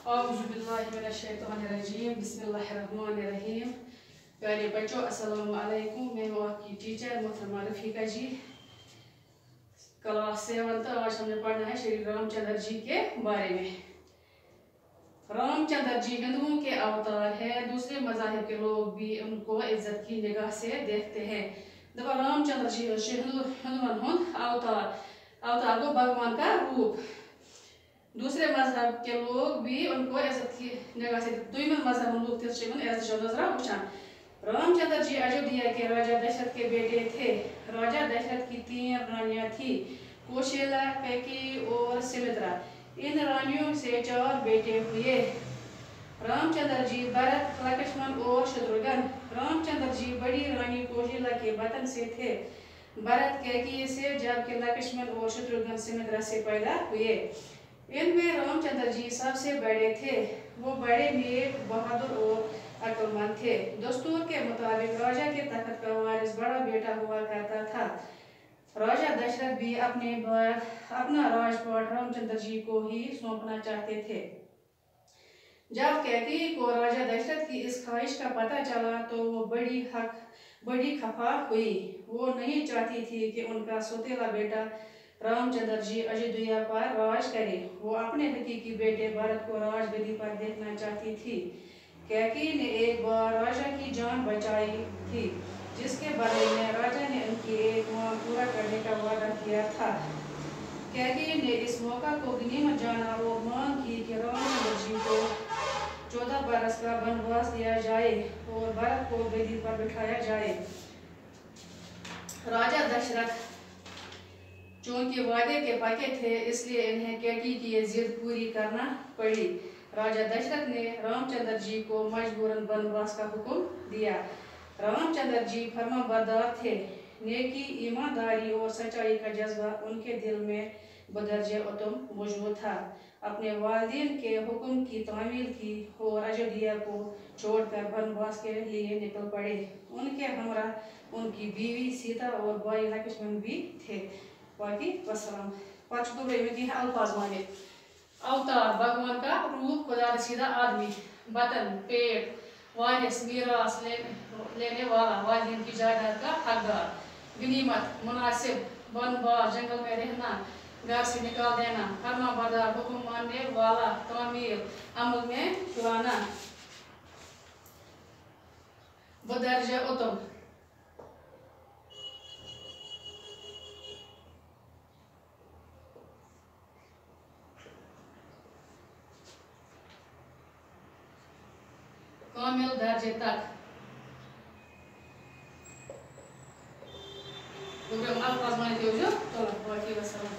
औज़ुबिल्लाहिमिनश्शैतानिर्रजीम बिस्मिल्लाहिर्रहमानिर्रहीम। प्यारे बच्चों, अस्सलाम वालेकुम। मैं हूँ आपकी टीचर मोहतरमा रफ़ीका जी, क्लास 7। आज हमने पढ़ना है श्री रामचंद्र जी के बारे में। रामचंद्र जी हिंदुओं के अवतार है। दूसरे मज़ाहिब के लोग भी उनको इज्जत की निगाह से देखते हैं। दबा रामचंद्र जी हिंदुओं अवतार अवतार को भगवान का रूप। दूसरे मजहब के लोग भी उनको इज्जत की निगाह से दुइमन मजहब लोग थे इज्जत नजरा वुचान। रामचंद्र जी अयोध्या के राजा दशरथ के बेटे थे। राजा दशरथ की 3 रानियां थी, कौशल्या, कैकेयी और सुमित्रा। इन रानियों से 4 बेटे हुए, रामचंद्र जी, भरत, लक्ष्मण और शत्रुघ्न। रामचंद्र जी बड़ी रानी कौशल्या के वतन से थे, भरत कैकेयी से, जबकि लक्ष्मण और शत्रुघ्न सुमित्रा से पैदा हुए। इनमें रामचंद्र जी सबसे बड़े थे। वो बड़े नेक, बहादुर और अक्लमंद थे। दस्तूर के मुताबिक राजा के तख्त का वारिस बड़ा बेटा हुआ करता था। राजा दशरथ भी अपना राजपाट रामचंद्र जी को ही सौंपना चाहते थे। जब कैकेयी को राजा दशरथ की इस ख्वाहिश का पता चला तो वो बड़ी खफा हुई। वो नहीं चाहती थी कि उनका सौतेला बेटा रामचंद्र जी अयोध्या पर राज करे। वो अपने हकीकी बेटे भरत को राजगद्दी पर देखना चाहती थी। कैकेयी ने एक बार राजा की जान बचाई थी, जिसके बदले में राजा ने उनकी एक मांग पूरा करने का वादा किया था। कैकेयी ने इस मौका को गनीमत जाना और मांग की कि रामचंद्र जी को 14 बरस का वनवास दिया जाए और भरत को गद्दी पर बिठाया जाए। राजा दशरथ चूंकि वादे के पक्के थे, इसलिए इन्हें कैकेयी की जिद पूरी करना पड़ी। राजा दशरथ ने रामचंद्र जी को मजबूरन वनवास का हुक्म दिया। रामचंद्र जी फरमाबरदार थे। नेकी, ईमानदारी और सच्चाई का जज्बा उनके दिल में बदर्जे उत्तम मौजूद था। अपने वालिदैन के हुक्म की तामील की और अयोध्या को छोड़कर वनवास के लिए निकल पड़े। उनके हमरा उनकी बीवी सीता और भाई लक्ष्मण भी थे। बाकी वसलाम। अल्फाज माने अवतार भगवान का रूप, खुदा सीधा आदमी, बतन पेट, वारिस मीरास लेने वाला, वालिदैन की जायदाद का हकदार, गनीमत मुनासिब, वन-बार जंगल में रहना, घर से निकाल देना, फरमाबरदार हुक्म मानने वाला, तामील अमल में लाना, बदर्जे उत्तम। कामिल दर्जे तक। अल्फाज माने तो बाकी वसलाम।